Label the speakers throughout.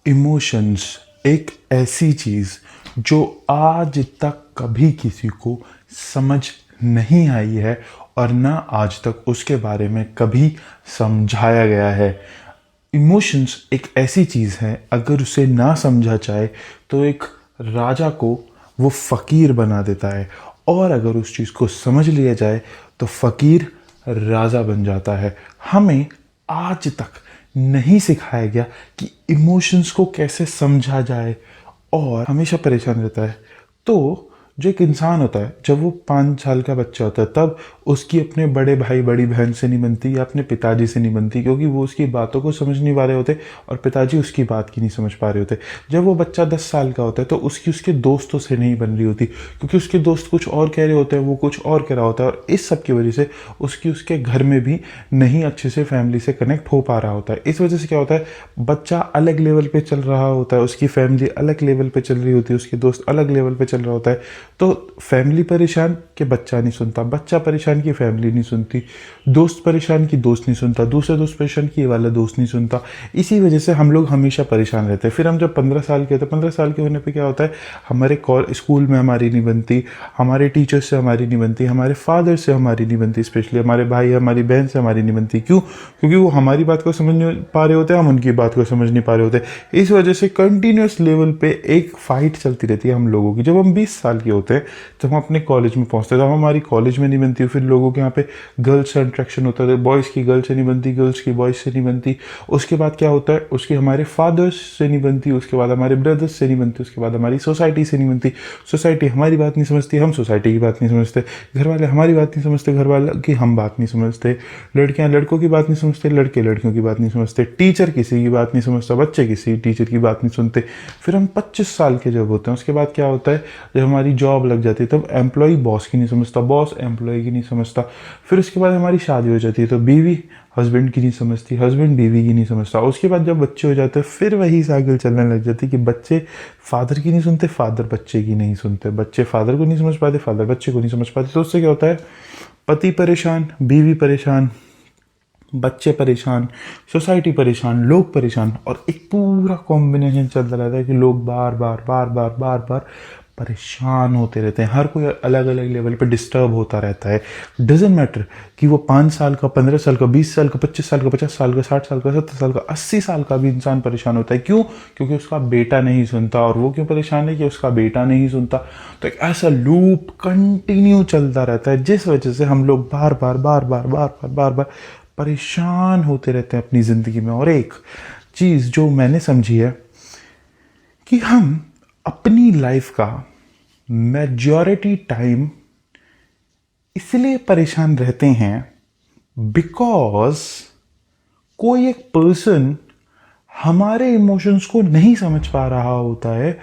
Speaker 1: Emotions एक ऐसी चीज़ जो आज तक कभी किसी को समझ नहीं आई है और ना आज तक उसके बारे में कभी समझाया गया है। इमोशंस एक ऐसी चीज़ है, अगर उसे ना समझा जाए तो एक राजा को वो फ़कीर बना देता है, और अगर उस चीज़ को समझ लिया जाए तो फ़कीर राजा बन जाता है। हमें आज तक नहीं सिखाया गया कि इमोशंस को कैसे समझा जाए, और हमेशा परेशान रहता है। तो जो एक इंसान होता है, जब वो 5 साल का बच्चा होता है, तब उसकी अपने बड़े भाई बड़ी बहन से नहीं बनती या अपने पिताजी से नहीं बनती, क्योंकि वो उसकी बातों को समझ नहीं पा रहे होते और पिताजी उसकी बात की नहीं समझ पा रहे होते। जब वो बच्चा 10 साल का होता है तो उसकी उसके दोस्तों से नहीं बन रही होती, क्योंकि उसके दोस्त कुछ और कह रहे होते हैं, वो कुछ और कह रहा होता है, और इस सब की वजह से उसकी उसके घर में भी नहीं अच्छे से फैमिली से कनेक्ट हो पा रहा होता है। इस वजह से क्या होता है, बच्चा अलग लेवल पे चल रहा होता है, उसकी फैमिली अलग लेवल पे चल रही होती है, उसके दोस्त अलग लेवल पे चल रहा होता है। तो फैमिली परेशान कि बच्चा नहीं सुनता, बच्चा परेशान की फैमिली नहीं सुनती, दोस्त परेशान की दोस्त नहीं सुनता, दूसरा दोस्त परेशान की ये वाला दोस्त नहीं सुनता। इसी वजह से हम लोग हमेशा परेशान रहते हैं। फिर हम जब 15 साल के होते हैं, 15 साल के होने पे क्या होता है, हमारे स्कूल में हमारी नहीं बनती, हमारे टीचर से हमारी नहीं बनती, हमारे फादर से हमारी नहीं बनती, स्पेशली हमारे भाई हमारी बहन से हमारी नहीं बनती। क्यों? क्योंकि वो हमारी बात को समझ नहीं पा रहे होते, हम उनकी बात को समझ नहीं पा रहे होते। इस वजह से कंटिन्यूस लेवल पे एक फाइट चलती रहती है हम लोगों की। जब हम 20 साल के होते हैं, जब हम अपने कॉलेज में पहुंचते हैं, तब हमारी कॉलेज में नहीं बनती, फिर लोगों के यहाँ पे गर्ल्स से इंट्रैक्शन होता है, बॉयज़ की गर्ल्स से नहीं बनती, गर्ल्स की बॉयज़ से नहीं बनती। उसके बाद क्या होता है, उसके हमारे फादर्स से नहीं बनती, उसके बाद हमारे ब्रदर्स से नहीं बनती, उसके बाद हमारी सोसाइटी से नहीं बनती, सोसाइटी हमारी बात नहीं समझती, हम सोसाइटी की बात नहीं समझते, घर वाले हमारी बात नहीं समझते, घर वाले की हम बात नहीं समझते, लड़कियाँ लड़कों की बात नहीं समझते, लड़के लड़कियों की बात नहीं समझते, टीचर किसी की बात नहीं समझता, बच्चे किसी टीचर की बात नहीं सुनते। फिर हम 25 साल के जब होते हैं, उसके बाद क्या होता है, जब हमारी जॉब लग जाती है, तब एम्प्लॉय बॉस की नहीं समझता, बॉस एम्प्लॉय की नहीं समझता। फिर उसके बाद हमारी शादी हो जाती है, तो बीवी हस्बैंड की नहीं समझती, हस्बैंड बीवी की नहीं समझता। उसके बाद जब बच्चे हो जाते हैं, फिर वही साइकिल चलने लग जाती है कि बच्चे फादर की नहीं सुनते, फादर बच्चे की नहीं सुनते, बच्चे फादर को नहीं समझ पाते, फादर बच्चे को नहीं समझ पाते। तो उससे क्या होता है, पति परेशान, बीवी परेशान, बच्चे परेशान, सोसाइटी परेशान, लोग परेशान, और एक पूरा कॉम्बिनेशन चलता रहता है कि लोग बार बार बार बार बार बार परेशान होते रहते हैं। हर कोई अलग अलग लेवल पे डिस्टर्ब होता रहता है। डजेंट मैटर कि वो 5 साल का, 15 साल का, 20 साल का, 25 साल का, 50 साल का, 60 साल का, 70 साल का, 80 साल का भी इंसान परेशान होता है। क्यों? क्योंकि उसका बेटा नहीं सुनता। और वो क्यों परेशान है? कि उसका बेटा नहीं सुनता। तो एक ऐसा लूप कंटिन्यू चलता रहता है, जिस वजह से हम लोग बार बार बार बार बार बार बार बार परेशान होते रहते हैं अपनी ज़िंदगी में। और एक चीज़ जो मैंने समझी है कि हम अपनी लाइफ का मेजॉरिटी टाइम इसलिए परेशान रहते हैं बिकॉज कोई एक पर्सन हमारे इमोशंस को नहीं समझ पा रहा होता है।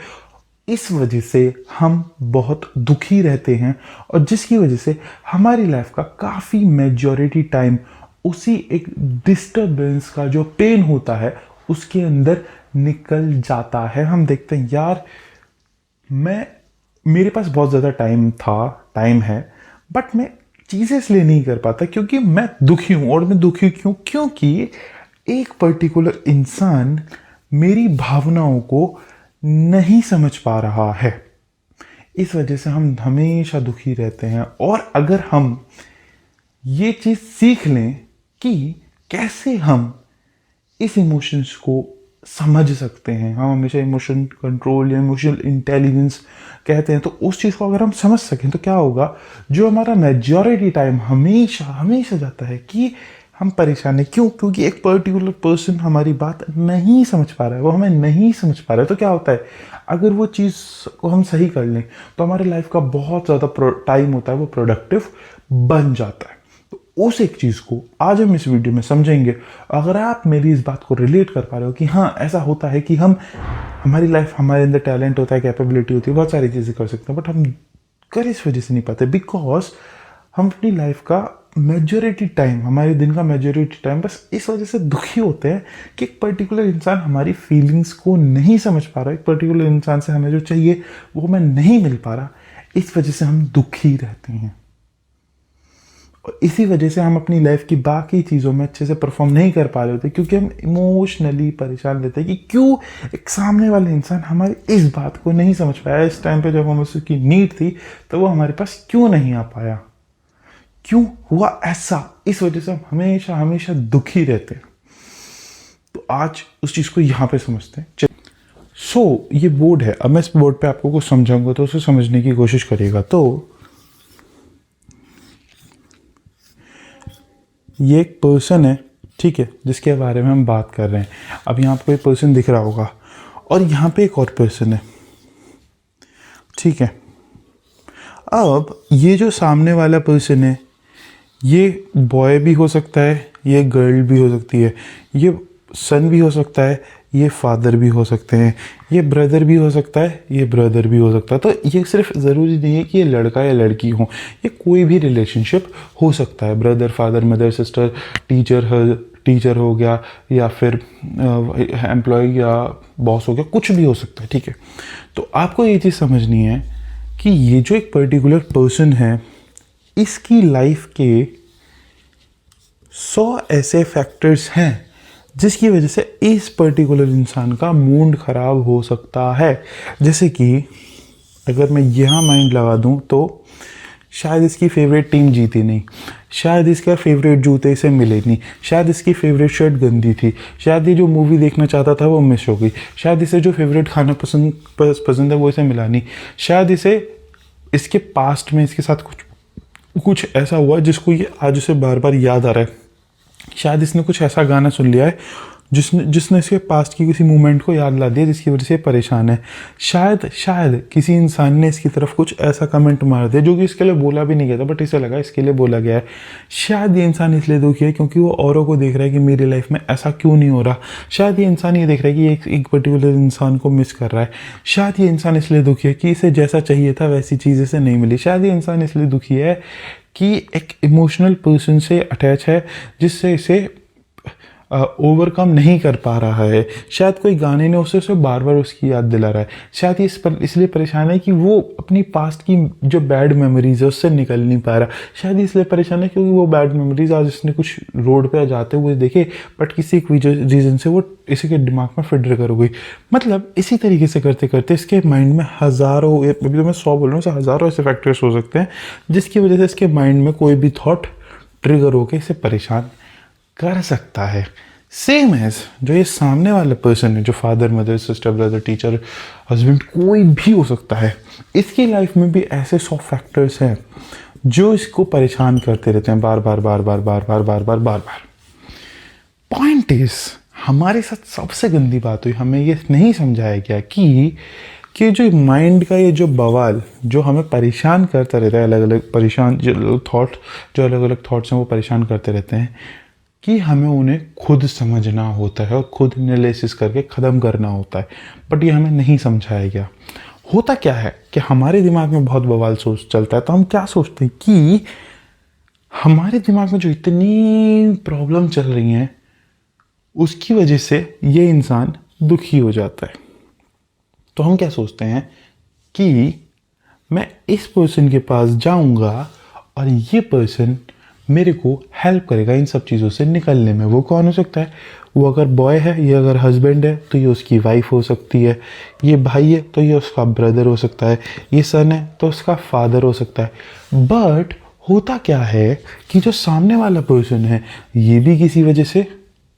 Speaker 1: इस वजह से हम बहुत दुखी रहते हैं, और जिसकी वजह से हमारी लाइफ का काफ़ी मेजॉरिटी टाइम उसी एक डिस्टर्बेंस का जो पेन होता है उसके अंदर निकल जाता है। हम देखते हैं, यार मेरे पास बहुत ज़्यादा टाइम है, बट मैं चीज़ें इसलिए नहीं कर पाता क्योंकि मैं दुखी हूँ। और मैं दुखी क्यों? क्योंकि एक पर्टिकुलर इंसान मेरी भावनाओं को नहीं समझ पा रहा है। इस वजह से हम हमेशा दुखी रहते हैं। और अगर हम ये चीज़ सीख लें कि कैसे हम इस इमोशंस को समझ सकते हैं, हम हमेशा इमोशन कंट्रोल या इमोशनल इंटेलिजेंस कहते हैं, तो उस चीज़ को अगर हम समझ सकें तो क्या होगा, जो हमारा मेजॉरिटी टाइम हमेशा हमेशा जाता है कि हम परेशान हैं। क्यों? क्योंकि एक पर्टिकुलर पर्सन हमारी बात नहीं समझ पा रहा है, वो हमें नहीं समझ पा रहा है। तो क्या होता है, अगर वो चीज़ को हम सही कर लें तो हमारे लाइफ का बहुत ज़्यादा टाइम होता है वो प्रोडक्टिव बन जाता है। तो उस एक चीज़ को आज हम इस वीडियो में समझेंगे। अगर आप मेरी इस बात को रिलेट कर पा रहे हो कि हाँ ऐसा होता है कि हमारी लाइफ, हमारे अंदर टैलेंट होता है, कैपेबिलिटी होती है, बहुत सारी चीज़ें कर सकते हैं, बट हम कर इस वजह से नहीं पाते बिकॉज हम अपनी लाइफ का मेजॉरिटी टाइम, हमारे दिन का मेजॉरिटी टाइम बस इस वजह से दुखी होते हैं कि एक पर्टिकुलर इंसान हमारी फीलिंग्स को नहीं समझ पा रहा, एक पर्टिकुलर इंसान से हमें जो चाहिए वो हमें नहीं मिल पा रहा। इस वजह से हम दुखी रहते हैं। और इसी वजह से हम अपनी लाइफ की बाकी चीज़ों में अच्छे से परफॉर्म नहीं कर पा रहे होते, क्योंकि हम इमोशनली परेशान रहते हैं कि क्यों एक सामने वाला इंसान हमारी इस बात को नहीं समझ पाया। इस टाइम पे जब हमें उसकी नीड थी तो वो हमारे पास क्यों नहीं आ पाया, क्यों हुआ ऐसा। इस वजह से हम हमेशा हमेशा दुखी रहते हैं। तो आज उस चीज़ को यहाँ पे समझते हैं। ये बोर्ड है, अब मैं इस बोर्ड पे आपको कुछ समझाऊंगा तो उसे समझने की कोशिश करिएगा। तो ये एक पर्सन है, ठीक है, जिसके बारे में हम बात कर रहे हैं। अब यहाँ आपको एक पर्सन दिख रहा होगा और यहाँ पे एक और पर्सन है, ठीक है। अब ये जो सामने वाला पर्सन है, ये बॉय भी हो सकता है, ये गर्ल भी हो सकती है, ये सन भी हो सकता है, ये फादर भी हो सकते हैं, ये ब्रदर भी हो सकता है, ये ब्रदर भी हो सकता है। तो ये सिर्फ ज़रूरी नहीं है कि ये लड़का या लड़की हो, ये कोई भी रिलेशनशिप हो सकता है। Brother, father, mother, sister, teacher हो गया, या फिर एम्प्लॉय या बॉस हो गया, कुछ भी हो सकता है, ठीक है। तो आपको ये चीज़ समझनी है कि ये जो एक पर्टिकुलर पर्सन है, इसकी लाइफ के 100 ऐसे फैक्टर्स हैं जिसकी वजह से इस पर्टिकुलर इंसान का मूड ख़राब हो सकता है। जैसे कि अगर मैं यहाँ माइंड लगा दूँ तो शायद इसकी फेवरेट टीम जीती नहीं, शायद इसका फेवरेट जूते इसे मिले नहीं, शायद इसकी फेवरेट शर्ट गंदी थी, शायद ये जो मूवी देखना चाहता था वो मिस हो गई, शायद इसे जो फेवरेट खाना पसंद है वो इसे मिला नहीं, शायद इसे इसके पास्ट में इसके साथ कुछ ऐसा हुआ जिसको ये आज उसे बार बार याद आ रहा है, शायद इसने कुछ ऐसा गाना सुन लिया है जिसने इसके पास्ट की किसी मोमेंट को याद ला दिया जिसकी वजह से परेशान है। शायद किसी इंसान ने इसकी तरफ कुछ ऐसा कमेंट मार दिया जो कि इसके लिए बोला भी नहीं गया था, बट इसे लगा इसके लिए बोला गया है। शायद ये इंसान इसलिए दुखी है क्योंकि वो औरों को देख रहा है कि मेरी लाइफ में ऐसा क्यों नहीं हो रहा। शायद ये इंसान ये देख रहा है कि एक पर्टिकुलर इंसान को मिस कर रहा है। शायद ये इंसान इसलिए दुखी है कि इसे जैसा चाहिए था वैसी चीज़ इसे नहीं मिली। शायद ये इंसान इसलिए दुखी है कि एक इमोशनल पर्सन से अटैच है जिससे इसे ओवरकम नहीं कर पा रहा है। शायद कोई गाने ने उसे बार बार उसकी याद दिला रहा है। शायद ये इसलिए परेशान है कि वो अपनी पास्ट की जो बैड मेमोरीज है उससे निकल नहीं पा रहा। शायद इसलिए परेशान है क्योंकि वो बैड मेमोरीज आज इसने कुछ रोड पे जाते हुए देखे, बट किसी एक रीज़न से वो इसी के दिमाग में फिर ट्रिगर हो गई। मतलब इसी तरीके से करते करते इसके माइंड में हज़ारों, अभी तो मैं 100 बोल रहा हूँ, हज़ारों ऐसे फैक्टर्स हो सकते हैं जिसकी वजह से इसके माइंड में कोई भी थॉट ट्रिगर होकर इसे परेशान कर सकता है। सेम एज जो ये सामने वाला पर्सन है, जो father, mother, sister, brother, teacher, husband, कोई भी हो सकता है, इसकी लाइफ में भी ऐसे 100 फैक्टर्स हैं जो इसको परेशान करते रहते हैं बार बार बार बार बार बार बार बार बार बार। पॉइंट इज, हमारे साथ सबसे गंदी बात हुई, हमें ये नहीं समझाया गया कि जो माइंड का ये जो बवाल जो हमें परेशान करता रहता है, अलग अलग परेशान जो अलग अलग थॉट्स हैं वो परेशान करते रहते हैं, कि हमें उन्हें खुद समझना होता है और खुद एनालिसिस करके ख़त्म करना होता है। बट ये हमें नहीं समझाया गया। होता क्या है कि हमारे दिमाग में बहुत बवाल सोच चलता है, तो हम क्या सोचते हैं कि हमारे दिमाग में जो इतनी प्रॉब्लम चल रही हैं उसकी वजह से ये इंसान दुखी हो जाता है। तो हम क्या सोचते हैं कि मैं इस पर्सन के पास जाऊंगा और ये पर्सन मेरे को हेल्प करेगा इन सब चीज़ों से निकलने में। वो कौन हो सकता है? वो अगर बॉय है, ये अगर हस्बैंड है तो ये उसकी वाइफ हो सकती है, ये भाई है तो ये उसका ब्रदर हो सकता है, ये सन है तो उसका फादर हो सकता है। बट होता क्या है कि जो सामने वाला पर्सन है ये भी किसी वजह से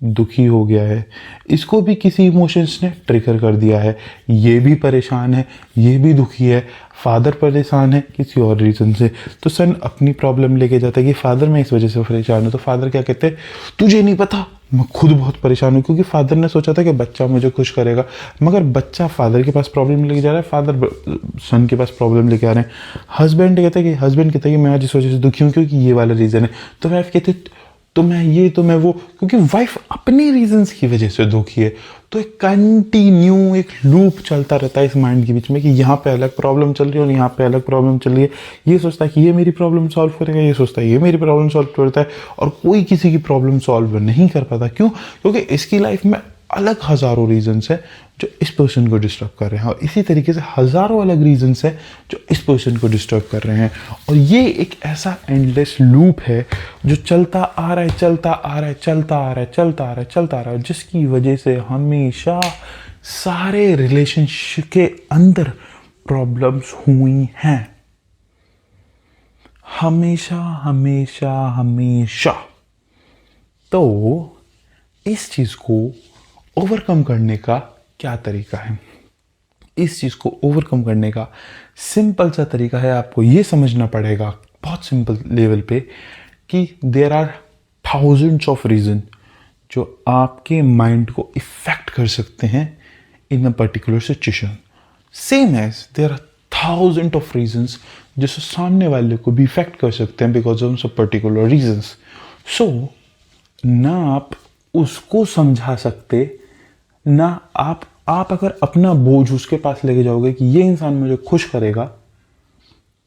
Speaker 1: दुखी हो गया है, इसको भी किसी इमोशंस ने ट्रिगर कर दिया है, ये भी परेशान है, ये भी दुखी है, फादर परेशान है किसी और रीज़न से, तो सन अपनी प्रॉब्लम लेके जाता है कि फादर मैं इस वजह से परेशान हूँ। तो फादर क्या कहते हैं, तुझे नहीं पता, मैं खुद बहुत परेशान हूँ, क्योंकि फादर ने सोचा था कि बच्चा मुझे खुश करेगा, मगर बच्चा फादर के पास प्रॉब्लम लेके जा रहा है, फादर सन के पास प्रॉब्लम लेके आ रहे हैं। हस्बैंड कहता है कि मैं आज इस वजह से दुखी हूँ क्योंकि ये वाला रीज़न है। तो वाइफ कहते तो मैं वो, क्योंकि वाइफ अपनी रीजंस की वजह से दुखी है। तो एक कंटिन्यू एक लूप चलता रहता है इस माइंड के बीच में कि यहाँ पे अलग प्रॉब्लम चल रही है और यहाँ पे अलग प्रॉब्लम चल रही है। ये सोचता है कि ये मेरी प्रॉब्लम सॉल्व करेगा, ये सोचता है ये मेरी प्रॉब्लम सॉल्व करता है, और कोई किसी की प्रॉब्लम सॉल्व नहीं कर पाता। क्यों? क्योंकि इसकी लाइफ में अलग हज़ारों रीजंस है जो इस पर्सन को डिस्टर्ब कर रहे हैं, और इसी तरीके से हज़ारों अलग रीजंस है जो इस पर्सन को डिस्टर्ब कर रहे हैं। और ये एक ऐसा एंडलेस लूप है जो चलता आ रहा है, चलता आ रहा है, चलता आ रहा है, चलता आ रहा है, चलता आ रहा है, जिसकी वजह से हमेशा सारे रिलेशनशिप के अंदर प्रॉब्लम्स हुई हैं। हमेशा हमेशा हमेशा। तो इस चीज़ को ओवरकम करने का क्या तरीका है? इस चीज़ को ओवरकम करने का सिंपल सा तरीका है, आपको ये समझना पड़ेगा बहुत सिंपल लेवल पे कि there are thousands of reason जो आपके माइंड को इफेक्ट कर सकते हैं in a particular situation. Same as there are thousand of reasons जो सामने वाले को भी इफेक्ट कर सकते हैं because of some particular reasons. So ना आप उसको समझा सकते, ना आप अगर अपना बोझ उसके पास लेके जाओगे कि ये इंसान मुझे खुश करेगा,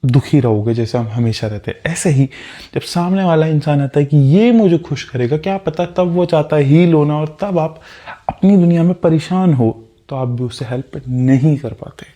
Speaker 1: दुखी रहोगे जैसे हम हमेशा रहते हैं। ऐसे ही जब सामने वाला इंसान आता है कि ये मुझे खुश करेगा, क्या पता तब वो चाहता है हील होना, और तब आप अपनी दुनिया में परेशान हो तो आप भी उससे हेल्प नहीं कर पाते।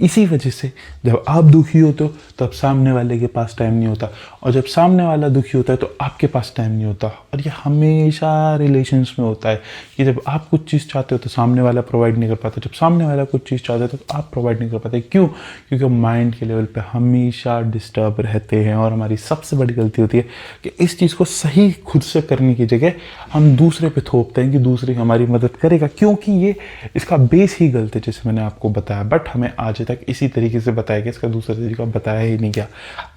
Speaker 1: इसी वजह से जब आप दुखी होते हो तब सामने वाले के पास टाइम नहीं होता, और जब सामने वाला दुखी होता है तो आपके पास टाइम नहीं होता। और ये हमेशा रिलेशंस में होता है कि जब आप कुछ चीज़ चाहते हो तो सामने वाला प्रोवाइड नहीं कर पाता, जब सामने वाला कुछ चीज़ चाहता है तो आप प्रोवाइड नहीं कर पाते। क्यों? क्योंकि माइंड के लेवल पे हमेशा डिस्टर्ब रहते हैं। और हमारी सबसे बड़ी गलती होती है कि इस चीज़ को सही खुद से करने की जगह हम दूसरे पे थोपते हैं कि दूसरे हमारी मदद करेगा, क्योंकि ये इसका बेस ही गलत है जैसे मैंने आपको बताया। बट हमें आज तक इसी तरीके से बताया गया, इसका दूसरा तरीका बताया ही नहीं गया।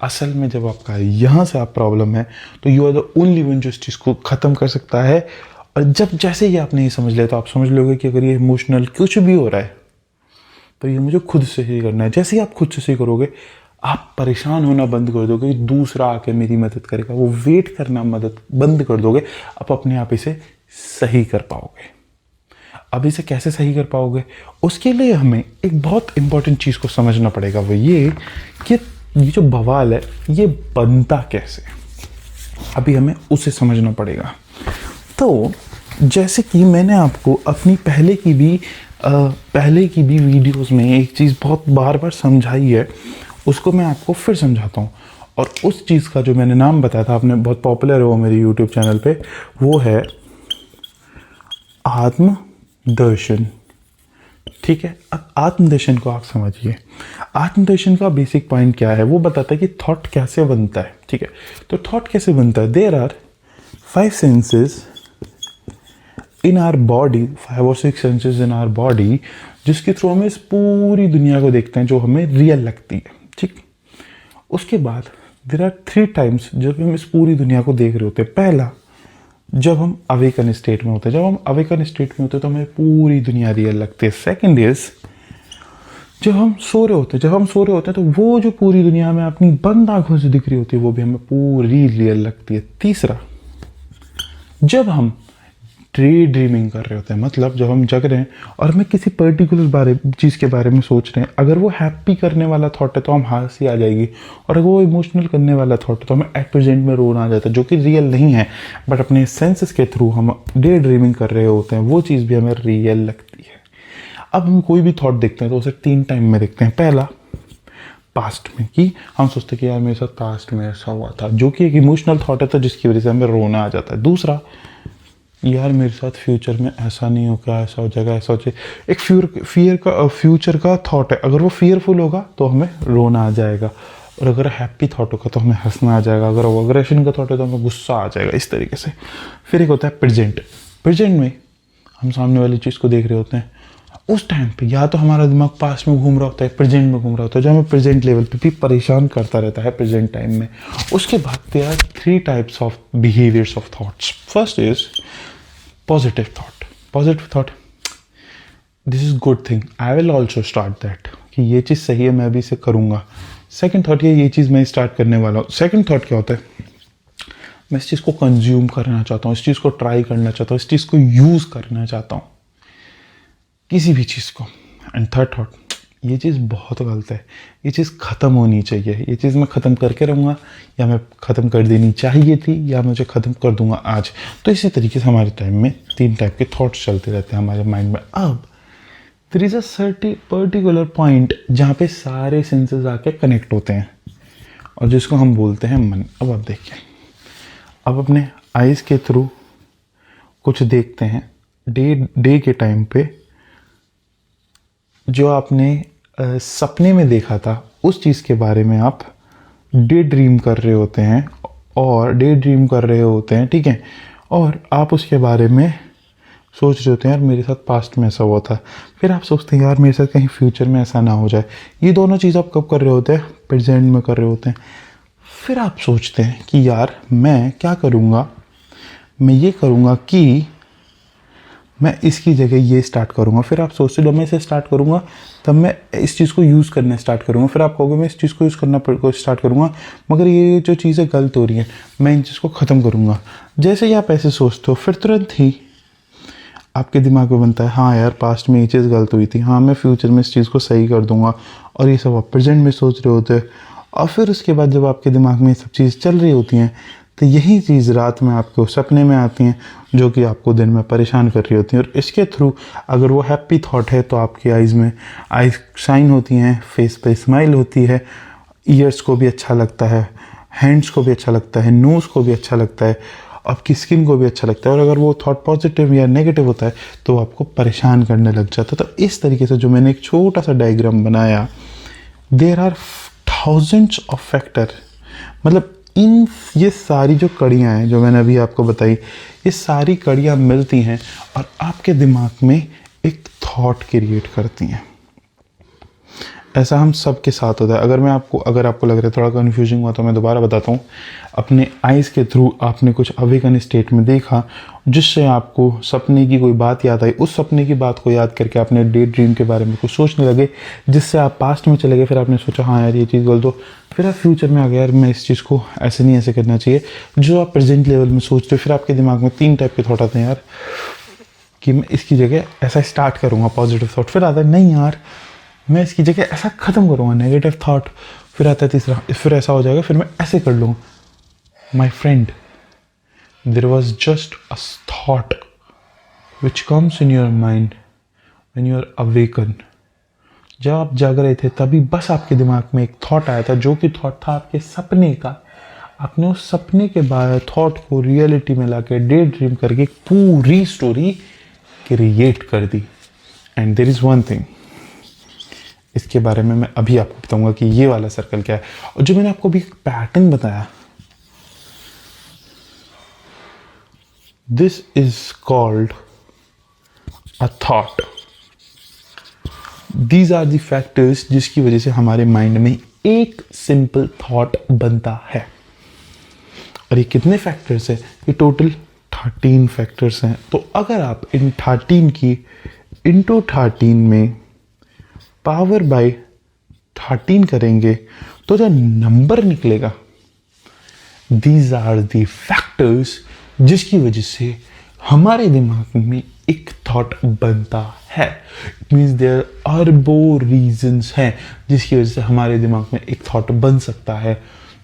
Speaker 1: असल में जब आपका यहाँ से आप प्रॉब्लम है तो you are the only one जो इस चीज़ को ख़त्म कर सकता है। और जब जैसे ही आपने ये समझ लिया तो आप समझ लोगे कि अगर ये इमोशनल कुछ भी हो रहा है तो ये मुझे खुद से ही करना है। जैसे ही आप खुद से सही करोगे आप परेशान होना बंद कर दोगे, दूसरा आके मेरी मदद करेगा, वो वेट करना मदद बंद कर दोगे, आप अपने आप इसे सही कर पाओगे। अब इसे कैसे सही कर पाओगे? उसके लिए हमें एक बहुत इंपॉर्टेंट चीज़ को समझना पड़ेगा, वो ये कि ये जो बवाल है ये बनता कैसे, अभी हमें उसे समझना पड़ेगा। तो जैसे कि मैंने आपको अपनी पहले की भी वीडियोस में एक चीज़ बहुत बार बार समझाई है, उसको मैं आपको फिर समझाता हूँ। और उस चीज़ का जो मैंने नाम बताया था, आपने बहुत पॉपुलर है वो मेरे यूट्यूब चैनल पे, वो है आत्मदर्शन। ठीक है, अब आत्मदर्शन को आप समझिए। आत्मदर्शन का बेसिक पॉइंट क्या है? वो बताता है कि थॉट कैसे बनता है। ठीक है, तो थॉट कैसे बनता है? There are 5 senses in our body, 5 और 6 सेंसेस इन आवर बॉडी, जिसके थ्रू हम इस पूरी दुनिया को देखते हैं जो हमें रियल लगती है। ठीक, उसके बाद देयर आर 3 टाइम्स जब हम इस पूरी दुनिया को देख रहे होते हैं। पहला, जब हम अवेकन स्टेट में होते हैं। जब हम अवेकन स्टेट में होते हैं तो हमें पूरी दुनिया रियल लगती है। सेकंड इज जब हम सो रहे होते हैं। जब हम सो रहे होते हैं तो वो जो पूरी दुनिया में अपनी बंद आंखों से दिख रही होती है वो भी हमें पूरी रियल लगती है। तीसरा, जब हम डे ड्रीमिंग कर रहे होते हैं, मतलब जब हम जग रहे हैं और हमें किसी पर्टिकुलर चीज़ के बारे में सोच रहे हैं, अगर वो हैप्पी करने वाला थॉट है तो हम हंसी आ जाएगी, और अगर वो इमोशनल करने वाला थॉट है तो हमें एट प्रेजेंट में रोना आ जाता है, जो कि रियल नहीं है, बट अपने सेंसेस के थ्रू हम डे ड्रीमिंग कर रहे होते हैं, वो चीज़ भी हमें रियल लगती है। अब हम कोई भी थॉट देखते हैं तो उसे 3 टाइम में देखते हैं। पहला, पास्ट में, कि हम सोचते हैं कि यार मेरे साथ पास्ट में ऐसा हुआ था, जो कि एक इमोशनल थॉट है तो जिसकी वजह से हमें रोना आ जाता है। दूसरा, यार मेरे साथ फ्यूचर में ऐसा नहीं हो, क्या ऐसा हो जाएगा, ऐसा हो जाए, एक फियर का फ्यूचर का थॉट है। अगर वो फियरफुल होगा तो हमें रोना आ जाएगा, और अगर हैप्पी थॉट होगा तो हमें हंसना आ जाएगा, अगर वो अग्रेशन का थॉट है तो हमें गुस्सा आ जाएगा, इस तरीके से। फिर एक होता है प्रेजेंट। प्रेजेंट में हम सामने वाली चीज़ को देख रहे होते हैं, उस टाइम पे या तो हमारा दिमाग पास्ट में घूम रहा होता है, प्रेजेंट में घूम रहा होता है, जो हमें प्रेजेंट लेवल पे भी परेशान करता रहता है प्रेजेंट टाइम में। उसके बाद there are 3 types of behaviours of thoughts. First is positive thought. Positive thought, this is good thing, I will also start that, कि ये चीज़ सही है, मैं भी इसे करूँगा। सेकेंड थॉट, ये चीज़ मैं स्टार्ट करने वाला हूँ। सेकेंड थॉट क्या होता है? मैं इस चीज़ को कंज्यूम करना चाहता हूँ, इस चीज़ को ट्राई करना चाहता हूँ, इस चीज़ को यूज़ करना चाहता हूँ, किसी भी चीज़ को। एंड थर्ड थॉट, ये चीज़ बहुत गलत है, ये चीज़ ख़त्म होनी चाहिए, ये चीज़ मैं ख़त्म करके रहूँगा, या मैं ख़त्म कर देनी चाहिए थी, या मुझे ख़त्म कर दूँगा आज। तो इसी तरीके से हमारे टाइम में 3 टाइप के थॉट्स चलते रहते हैं हमारे माइंड में। अब there is a particular point जहाँ पे सारे सेंसेस आके कनेक्ट होते हैं, और जिसको हम बोलते हैं मन। अब आप देखिए, अब अपने आइज़ के थ्रू कुछ देखते हैं, डे के टाइम पे जो आपने सपने में देखा था उस चीज़ के बारे में आप डे ड्रीम कर रहे होते हैं, ठीक है, और आप उसके बारे में सोच रहे होते हैं, यार मेरे साथ पास्ट में ऐसा हुआ था। फिर आप सोचते हैं, यार मेरे साथ कहीं फ्यूचर में ऐसा ना हो जाए। ये दोनों चीज़ आप कब कर रहे होते हैं? प्रेजेंट में कर रहे होते हैं। फिर आप सोचते हैं कि यार मैं क्या करूँगा, मैं ये करूँगा कि मैं इसकी जगह ये स्टार्ट करूँगा। फिर आप सोचते हो, जब मैं इसे स्टार्ट करूँगा तब मैं इस चीज़ को यूज़ करना स्टार्ट करूँगा। फिर आप कहोगे मैं इस चीज़ को यूज़ करना स्टार्ट करूँगा, मगर ये जो चीज़ें गलत हो रही हैं, मैं इन चीज़ को ख़त्म करूँगा। जैसे ही आप ऐसे सोचते हो, फिर तुरंत ही आपके दिमाग में बनता है, हाँ यार पास्ट में ये चीज़ गलत हुई थी, हाँ मैं फ्यूचर में इस चीज़ को सही कर दूँगा। और ये सब आप प्रेजेंट में सोच रहे होते हैं। और फिर उसके बाद जब आपके दिमाग में ये सब चीज़ चल रही होती हैं, तो यही चीज़ रात में आपको सपने में आती हैं, जो कि आपको दिन में परेशान कर रही होती हैं। और इसके थ्रू अगर वो हैप्पी थॉट है तो आपकी आइज़ शाइन होती हैं, फेस पे स्माइल होती है, ईयर्स को भी अच्छा लगता है, हैंड्स को भी अच्छा लगता है, नोज़ को भी अच्छा लगता है, आपकी स्किन को भी अच्छा लगता है। और अगर वो थॉट पॉजिटिव या नेगेटिव होता है तो आपको परेशान करने लग जाता है। तो इस तरीके से जो मैंने एक छोटा सा डायग्राम बनाया, there are thousands of factor, मतलब ये सारी जो कड़ियाँ हैं जो मैंने अभी आपको बताई, ये सारी कड़ियाँ मिलती हैं और आपके दिमाग में एक थॉट क्रिएट करती हैं। ऐसा हम सब के साथ होता है। अगर आपको लग रहा है थोड़ा कन्फ्यूजिंग हुआ तो मैं दोबारा बताता हूँ। अपने आइज़ के थ्रू आपने कुछ अवेकन स्टेट में देखा, जिससे आपको सपने की कोई बात याद आई। उस सपने की बात को याद करके आपने डे ड्रीम के बारे में कुछ सोचने लगे, जिससे आप पास्ट में चले गए। फिर आपने सोचा, हाँ यार ये चीज़ गलत हो। फिर आप फ्यूचर में आ गए, यार मैं इस चीज़ को ऐसे नहीं ऐसे करना चाहिए, जो आप प्रेजेंट लेवल में सोचते हो। फिर आपके दिमाग में 3 टाइप के थॉट आते हैं, यार कि मैं इसकी जगह ऐसा स्टार्ट करूँगा, पॉजिटिव थॉट। फिर आता है, नहीं यार मैं इसकी जगह ऐसा ख़त्म करूँगा, नेगेटिव थॉट। फिर आता है तीसरा, फिर ऐसा हो जाएगा, फिर मैं ऐसे कर लूँगा। My friend, there was just a thought which comes in your mind when you are awaken. जब आप जाग रहे थे तभी बस आपके दिमाग में एक थॉट आया था, जो कि थॉट था आपके सपने का। आपने उस सपने के बाद थॉट को रियलिटी में लाके डे ड्रीम करके एक पूरी स्टोरी क्रिएट कर दी। And there is one thing, इसके बारे में मैं अभी आपको बताऊंगा कि ये वाला सर्कल क्या है। और जो मैंने आपको अभी पैटर्न बताया, this is called a thought. These are the factors जिसकी वजह से हमारे माइंड में एक सिंपल थॉट बनता है। और ये कितने फैक्टर्स हैं? ये टोटल 13 फैक्टर्स हैं। तो अगर आप इन 13 की इंटू 13 में पावर बाय 13 करेंगे तो जो नंबर निकलेगा, दीज आर दी फैक्टर्स जिसकी वजह से हमारे दिमाग में एक थॉट बनता है। इट मीन्स देयर अरबो रीजंस हैं जिसकी वजह से हमारे दिमाग में एक थॉट बन सकता है।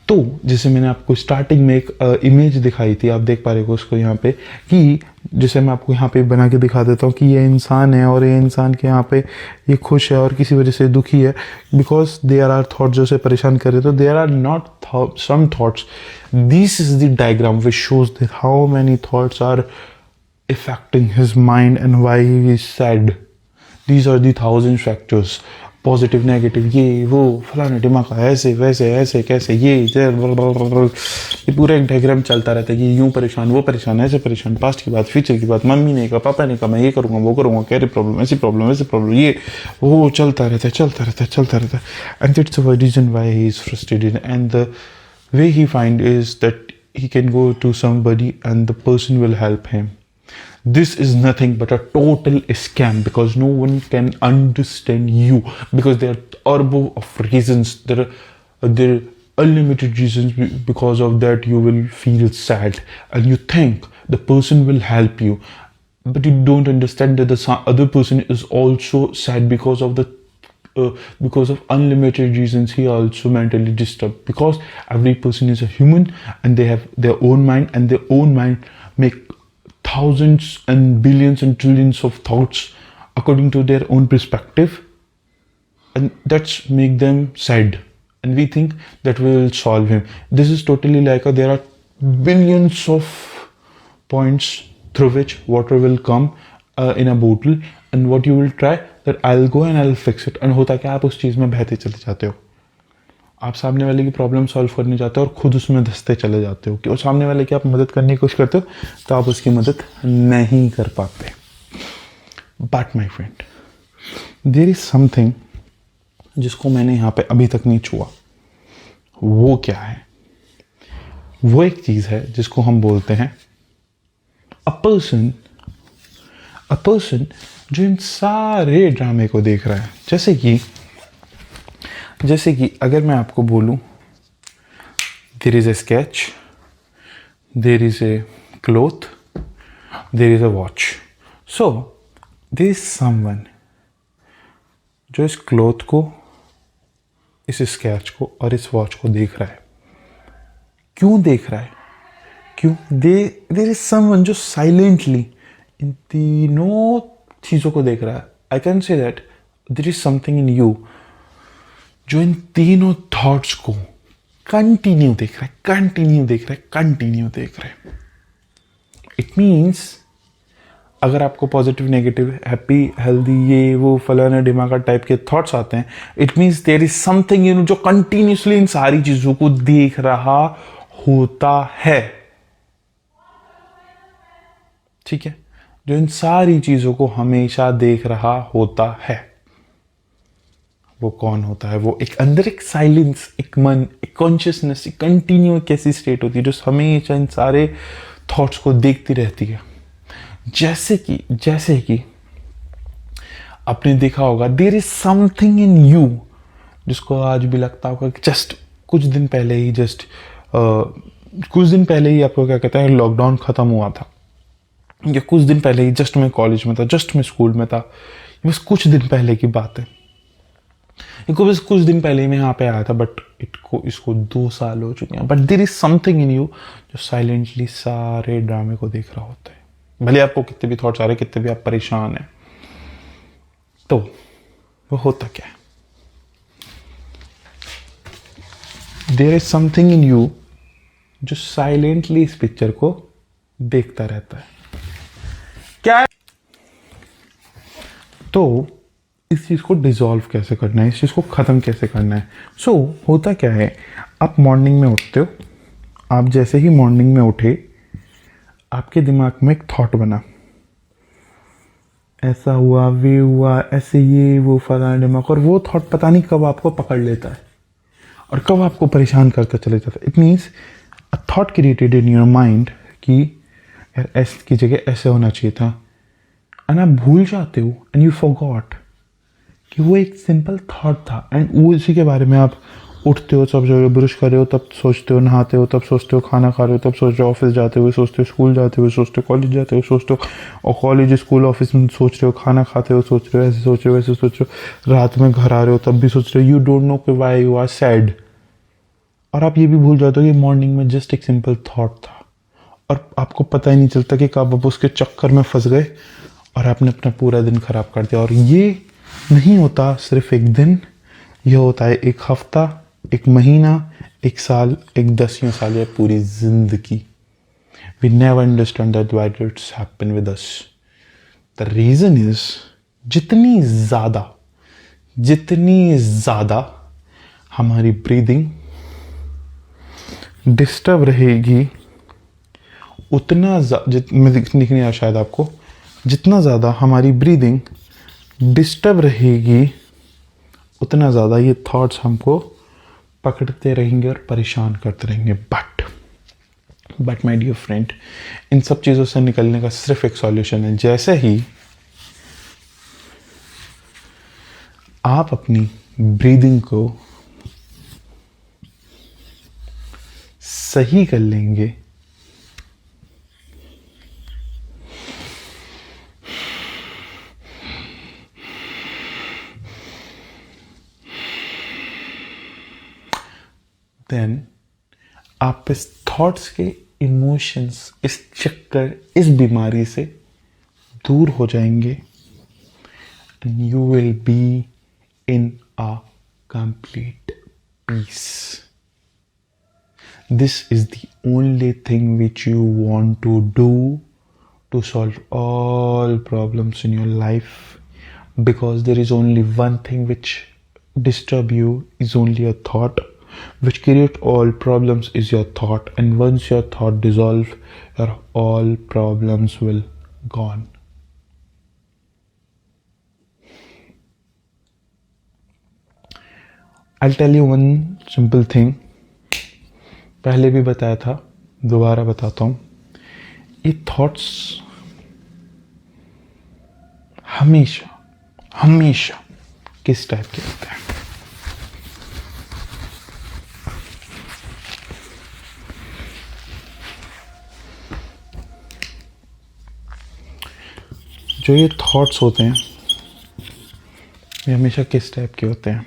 Speaker 1: तो जैसे मैंने आपको स्टार्टिंग में एक इमेज दिखाई थी, आप देख पा रहे हो उसको यहाँ पे, कि जैसे मैं आपको यहाँ पे बना के दिखा देता हूँ कि ये इंसान है और ये इंसान के यहाँ पे ये खुश है और किसी वजह से दुखी है, बिकॉज देयर आर थॉट्स जो से परेशान कर रहे। तो there are not some thoughts, this is the diagram which shows that how many thoughts are affecting his mind and why he is sad. These are the 1000 factors. Positive negative, ये वो फलाने ढिमाका, ऐसे वैसे ऐसे कैसे, ये पूरा एक डायग्राम चलता रहता है कि यूं परेशान, वो परेशान, ऐसे परेशान, पास्ट की बात, फ्यूचर की बात, मम्मी ने कहा, पापा ने कहा, मैं ये करूँगा, वो करूँगा, कैरे प्रॉब्लम, ऐसी प्रॉब्लम, वैसे प्रॉब्लम, ये वो चलता रहता है। And that's the reason why he is frustrated. And the way he find is that he can go to somebody and the person will help him. This is nothing but a total scam, because no one can understand you, because there are arbo of reasons. There are unlimited reasons because of that you will feel sad and you think the person will help you, but you don't understand that the other person is also sad because of the because of unlimited reasons he also mentally disturbed, because every person is a human and they have their own mind, and their own mind make thousands and billions and trillions of thoughts according to their own perspective, and that's make them sad, and we think that will solve him. This is totally like there are billions of points through which water will come in a bottle, and what you will try that I'll go and I'll fix it, and होता क्या, आप उस चीज़ में बहते चले जाते हो, आप सामने वाले की प्रॉब्लम सॉल्व करने जाते हो और खुद उसमें धंसते चले जाते हो, कि और सामने वाले की आप मदद करने की कोशिश करते हो तो आप उसकी मदद नहीं कर पाते. But my friend, there is something जिसको मैंने यहाँ पे अभी तक नहीं छुआ. वो क्या है? वो एक चीज़ है जिसको हम बोलते हैं अ पर्सन जो इन सारे ड्रामे को देख रहा है. जैसे कि अगर मैं आपको बोलूं, there is a sketch, there is a cloth, there is a watch. So there is someone जो इस क्लॉथ को, इस स्केच को और इस वॉच को देख रहा है. क्यों देख रहा है? क्यों? देयर इज समवन जो साइलेंटली इन तीनों चीज़ों को देख रहा है. I can say that there is something in you जो इन तीनों थॉट्स को कंटिन्यू देख रहा है. इट मीन्स अगर आपको पॉजिटिव, नेगेटिव, हैप्पी, हेल्दी, ये वो फलाना डिमाका टाइप के थॉट्स आते हैं, it means there is something you know जो कंटिन्यूसली इन सारी चीजों को देख रहा होता है. ठीक है? जो इन सारी चीजों को हमेशा देख रहा होता है, वो कौन होता है? वो एक अंदर एक साइलेंस, एक मन, एक कॉन्शियसनेस, एक कंटिन्यू एक ऐसी स्टेट होती है जो हमेशा इन सारे थॉट्स को देखती रहती है. जैसे कि आपने देखा होगा, there is something in you जिसको आज भी लगता होगा कि जस्ट कुछ दिन पहले ही आपको क्या कहते हैं, लॉकडाउन खत्म हुआ था, या कुछ दिन पहले ही जस्ट मैं कॉलेज में था, जस्ट मैं स्कूल में था, बस कुछ दिन पहले की बात है. बस कुछ दिन पहले ही मैं यहाँ पे आया था, बट इसको 2 साल हो चुके हैं. But there is something in you जो साइलेंटली सारे ड्रामे को देख रहा होता है. भले आपको कितने भी थॉट्स आ रहे, कितने भी आप परेशान हैं, तो वो होता क्या है? There is something in you जो साइलेंटली इस पिक्चर को देखता रहता है. क्या है? तो इस चीज को डिसॉल्व कैसे करना है, इस चीज को खत्म कैसे करना है? सो होता क्या है, आप मॉर्निंग में उठते हो, आप जैसे ही मॉर्निंग में उठे, आपके दिमाग में एक थॉट बना, ऐसा हुआ, वे हुआ, ऐसे, ये वो फलाना दिमाग, और वो थॉट पता नहीं कब आपको पकड़ लेता है और कब आपको परेशान करता चले जाता है. It means a thought created in your mind कि यार ऐसे की जगह ऐसे होना चाहिए था, एंड आप भूल जाते हो, एंड यू फॉरगॉट कि वो एक सिंपल थॉट था. एंड वो इसी के बारे में आप उठते हो, सब जगह ब्रश कर रहे हो तब सोचते हो, नहाते हो तब सोचते हो, खाना खा रहे हो तब सोच रहे हो, ऑफिस जाते हुए सोचते हो, स्कूल जाते हुए सोचते हो, कॉलेज जाते हुए सोचते हो, और कॉलेज, स्कूल, ऑफिस में सोच रहे हो, खाना खाते हो सोच रहे हो, ऐसे सोच रहे हो, वैसे सोच रहे हो, रात में घर आ रहे हो तब भी सोच रहे हो. यू डोंट नो कि व्हाई यू आर सैड. और आप ये भी भूल जाते हो कि मॉर्निंग में जस्ट एक सिंपल थॉट था, और आपको पता ही नहीं चलता कि कब आप उसके चक्कर में फंस गए और आपने अपना पूरा दिन खराब कर दिया. और ये नहीं होता सिर्फ एक दिन, यह होता है एक हफ्ता, एक महीना, एक साल, एक 10 साल, या पूरी जिंदगी. We never understand that why it's happen with us. The reason is जितनी ज्यादा हमारी ब्रीदिंग डिस्टर्ब रहेगी, उतना लिखने आया शायद आपको, जितना ज़्यादा हमारी ब्रीदिंग डिस्टर्ब रहेगी, उतना ज़्यादा ये थॉट्स हमको पकड़ते रहेंगे और परेशान करते रहेंगे. बट माय डियर फ्रेंड, इन सब चीज़ों से निकलने का सिर्फ एक सॉल्यूशन है. जैसे ही आप अपनी ब्रीदिंग को सही कर लेंगे, देन आप इस थॉट्स के, इमोशंस, इस चक्कर, इस बीमारी से दूर हो जाएंगे and you will be in a complete peace. This is the only thing which you want to do to solve all problems in your life, because there is only one thing which disturb you is only a thought. Which create all problems is your thought, and once your thought dissolve, your all problems will gone. I'll tell you one simple thing. पहले भी बताया था, दोबारा बताता हूँ. ये thoughts हमेशा किस टाइप के होते हैं? जो ये थॉट्स होते हैं ये हमेशा किस टाइप के होते हैं?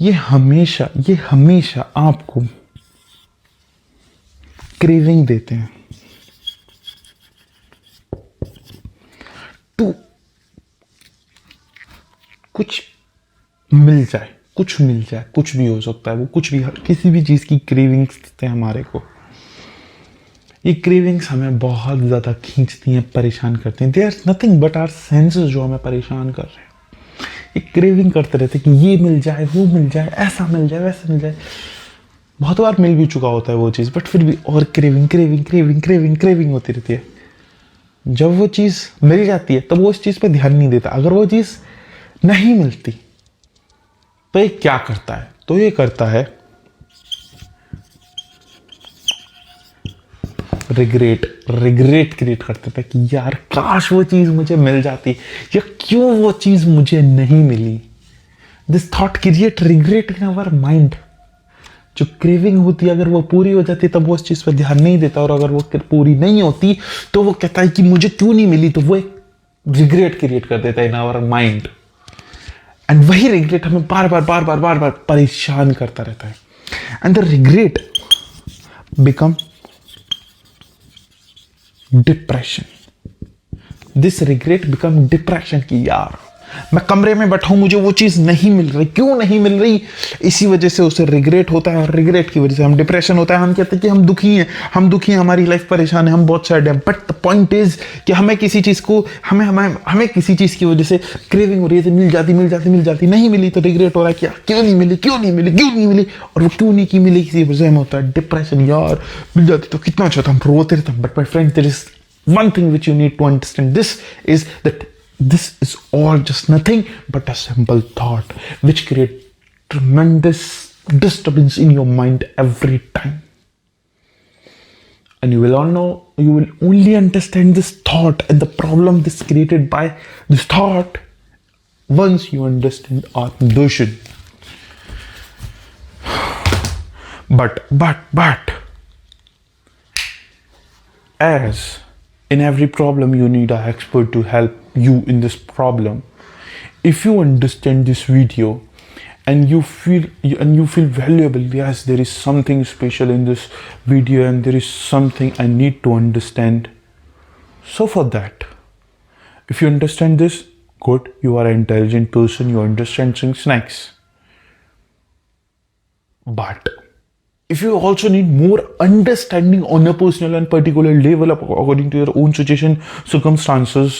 Speaker 1: ये हमेशा आपको क्रेविंग देते हैं टू कुछ मिल जाए, कुछ भी हो सकता है, वो कुछ भी, किसी भी चीज की क्रेविंग्स देते हैं हमारे को. ये क्रेविंग्स हमें बहुत ज़्यादा खींचती हैं, परेशान करती हैं. They are nothing but our senses जो हमें परेशान कर रहे हैं. ये क्रेविंग करते रहते हैं कि ये मिल जाए, वो मिल जाए, ऐसा मिल जाए, वैसा मिल जाए. बहुत बार मिल भी चुका होता है वो चीज़, बट फिर भी और क्रेविंग होती रहती है. जब वो चीज़ मिल जाती है तब वो उस चीज़ पे ध्यान नहीं देता. अगर वो चीज़ नहीं मिलती तो ये क्या करता है? तो ये करता है रिग्रेट क्रिएट करते थे कि यार काश वो चीज मुझे मिल जाती, या क्यों वो चीज मुझे नहीं मिली. This thought create regret in our mind. जो क्रेविंग होती है अगर वो पूरी हो जाती तब वो उस चीज पर ध्यान नहीं देता, और अगर वो पूरी नहीं होती तो वो कहता है कि मुझे क्यों नहीं मिली, तो वो एक रिग्रेट क्रिएट कर देता है इन आवर माइंड. एंड वही रिग्रेट हमें बार बार परेशान करता रहता है. And the regret become depression. This regret become depression कि यार मैं कमरे में बैठा हूं, मुझे वो चीज नहीं मिल रही, क्यों नहीं मिल रही? इसी वजह से उसे रिग्रेट होता है, और रिग्रेट की वजह से हम डिप्रेशन होता है. हम कहते हैं कि हम दुखी हैं, हमारी लाइफ परेशान है, हम बहुत सैड हैं. बट द पॉइंट इज कि हमें किसी चीज को हमें किसी चीज की वजह से क्रेविंग हो रही है. मिल जाती, नहीं मिली तो रिग्रेट हो रहा है कि क्यों नहीं मिली. और वो क्यों नहीं की मिली, किसी वजह में होता है डिप्रेशन. यार मिल जाती तो कितना अच्छा था, हम रोते रहते. But my friend, there is one thing which you need to understand. This is that this is all just nothing but a simple thought which create tremendous disturbance in your mind every time. And you will only understand this thought and the problem this created by this thought once you understand Atma-doshan. But as in every problem you need an expert to help you in this problem. If you understand this video and you feel valuable, yes, there is something special in this video and there is something I need to understand. So for that, if you understand this, good, you are an intelligent person, you understand things nice. But if you also need more understanding on a personal and particular level according to your own situation, circumstances,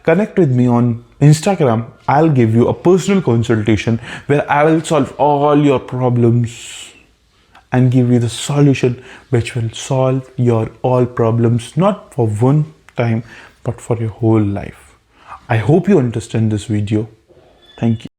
Speaker 1: connect with me on Instagram. I'll give you a personal consultation where I will solve all your problems and give you the solution which will solve your all problems, not for one time, but for your whole life. I hope you understand this video. Thank you.